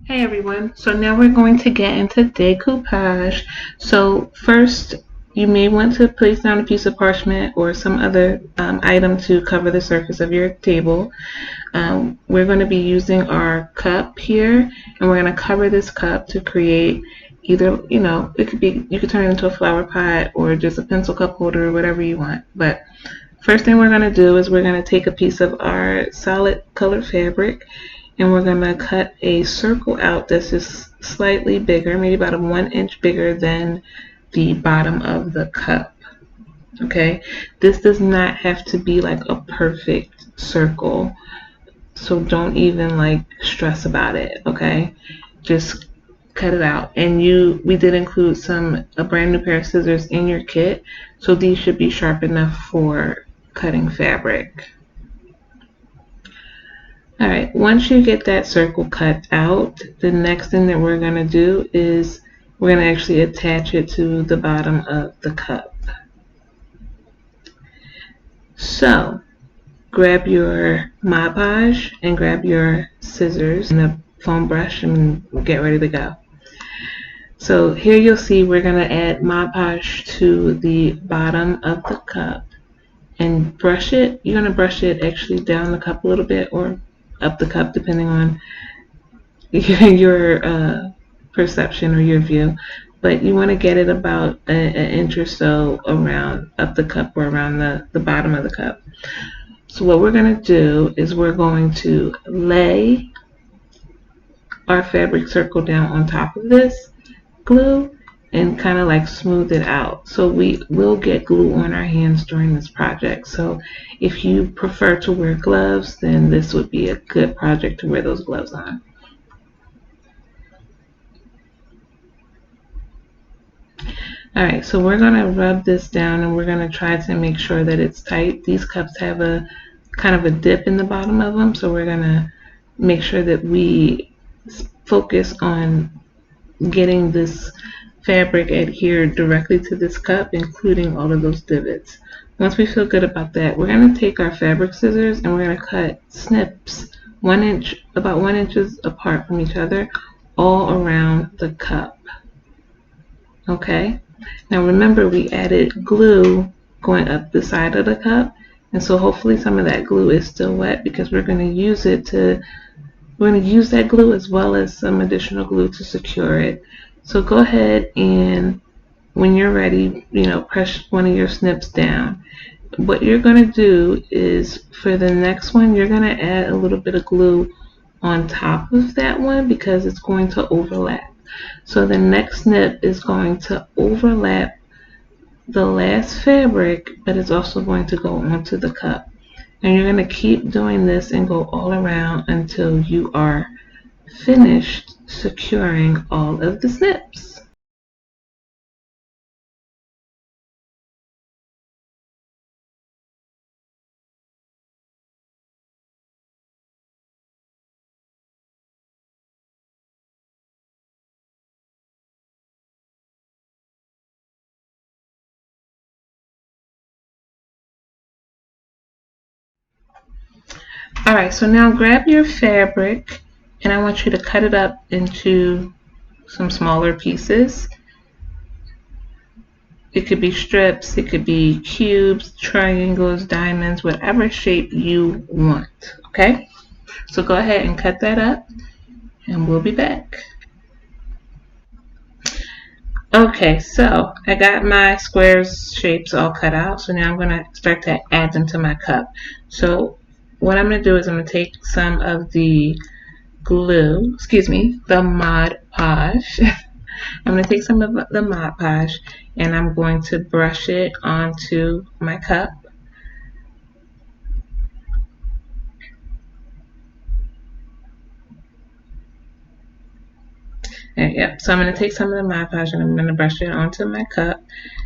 Hey everyone, so now we're going to get into decoupage. So first, you may want to place down a piece of parchment or some other item to cover the surface of your table. We're going to be using our cup here, and we're going to cover this cup to create either, it could be, you could turn it into a flower pot or just a pencil cup holder or whatever you want. But first thing we're going to do is we're going to take a piece of our solid colored fabric, and we're going to cut a circle out that's just slightly bigger, maybe about 1 inch bigger than the bottom of the cup. Okay, this does not have to be like a perfect circle, so don't even like stress about it. Okay, just cut it out. And we did include a brand new pair of scissors in your kit, so these should be sharp enough for cutting fabric. Alright, once you get that circle cut out, the next thing that we're going to do is we're going to actually attach it to the bottom of the cup. So, grab your Mod Podge and grab your scissors and a foam brush and get ready to go. So here you'll see we're going to add Mod Podge to the bottom of the cup and brush it. You're going to brush it actually down the cup a little bit or up the cup depending on your perception or your view, but you want to get it about an inch or so around up the cup or around the bottom of the cup. So what we're going to do is we're going to lay our fabric circle down on top of this glue and kind of like smooth it out. So we will get glue on our hands during this project. So if you prefer to wear gloves, then this would be a good project to wear those gloves on. Alright, so we're going to rub this down and we're going to try to make sure that it's tight. These cups have a kind of a dip in the bottom of them, so we're going to make sure that we focus on getting this fabric adhered directly to this cup, including all of those divots. Once we feel good about that, we're going to take our fabric scissors and we're going to cut snips about 1 inch apart from each other all around the cup. Okay, now remember we added glue going up the side of the cup, and so hopefully some of that glue is still wet because we're going to use that glue as well as some additional glue to secure it. So go ahead and when you're ready, press one of your snips down. What you're going to do is for the next one, you're going to add a little bit of glue on top of that one because it's going to overlap. So the next snip is going to overlap the last fabric, but it's also going to go onto the cup. And you're going to keep doing this and go all around until you are finished securing all of the snips. Alright, so now grab your fabric and I want you to cut it up into some smaller pieces. It could be strips, it could be cubes, triangles, diamonds, whatever shape you want. Okay? So go ahead and cut that up and we'll be back. Okay, so I got my squares shapes all cut out, so now I'm going to start to add them to my cup. So what I'm going to do is I'm going to take some of the the Mod Podge. I'm going to take some of the Mod Podge and I'm going to brush it onto my cup. Yep, so I'm going to take some of the Mod Podge and I'm going to brush it onto my cup,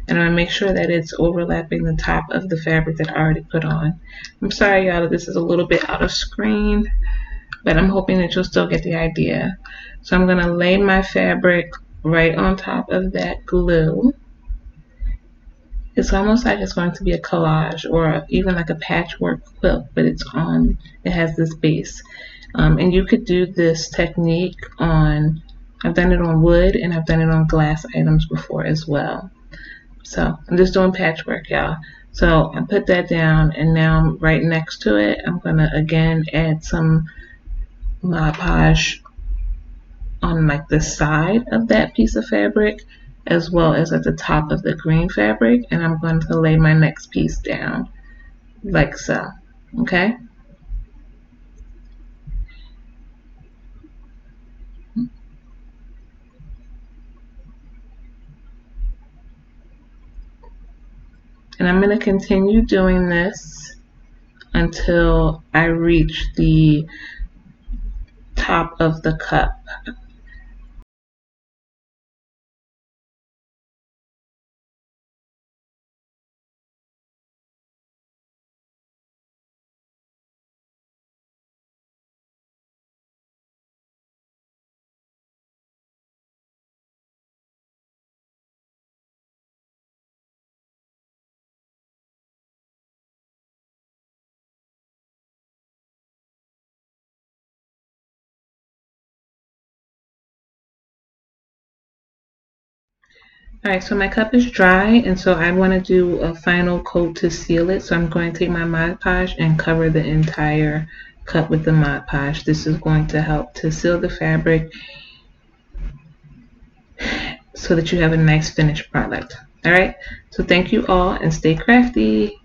and I'm going to make sure that it's overlapping the top of the fabric that I already put on. I'm sorry y'all that this is a little bit out of screen, but I'm hoping that you'll still get the idea. So I'm going to lay my fabric right on top of that glue. It's almost like it's going to be a collage or even like a patchwork quilt, but it has this base. And you could do this technique on, I've done it on wood and I've done it on glass items before as well. So I'm just doing patchwork, y'all. So I put that down, and now right next to it, I'm gonna again add some Mod Podge on like the side of that piece of fabric, as well as at the top of the green fabric, and I'm going to lay my next piece down like so. Okay. And I'm going to continue doing this until I reach the top of the cup. Alright, so my cup is dry, and so I want to do a final coat to seal it. So I'm going to take my Mod Podge and cover the entire cup with the Mod Podge. This is going to help to seal the fabric so that you have a nice finished product. Alright, so thank you all and stay crafty.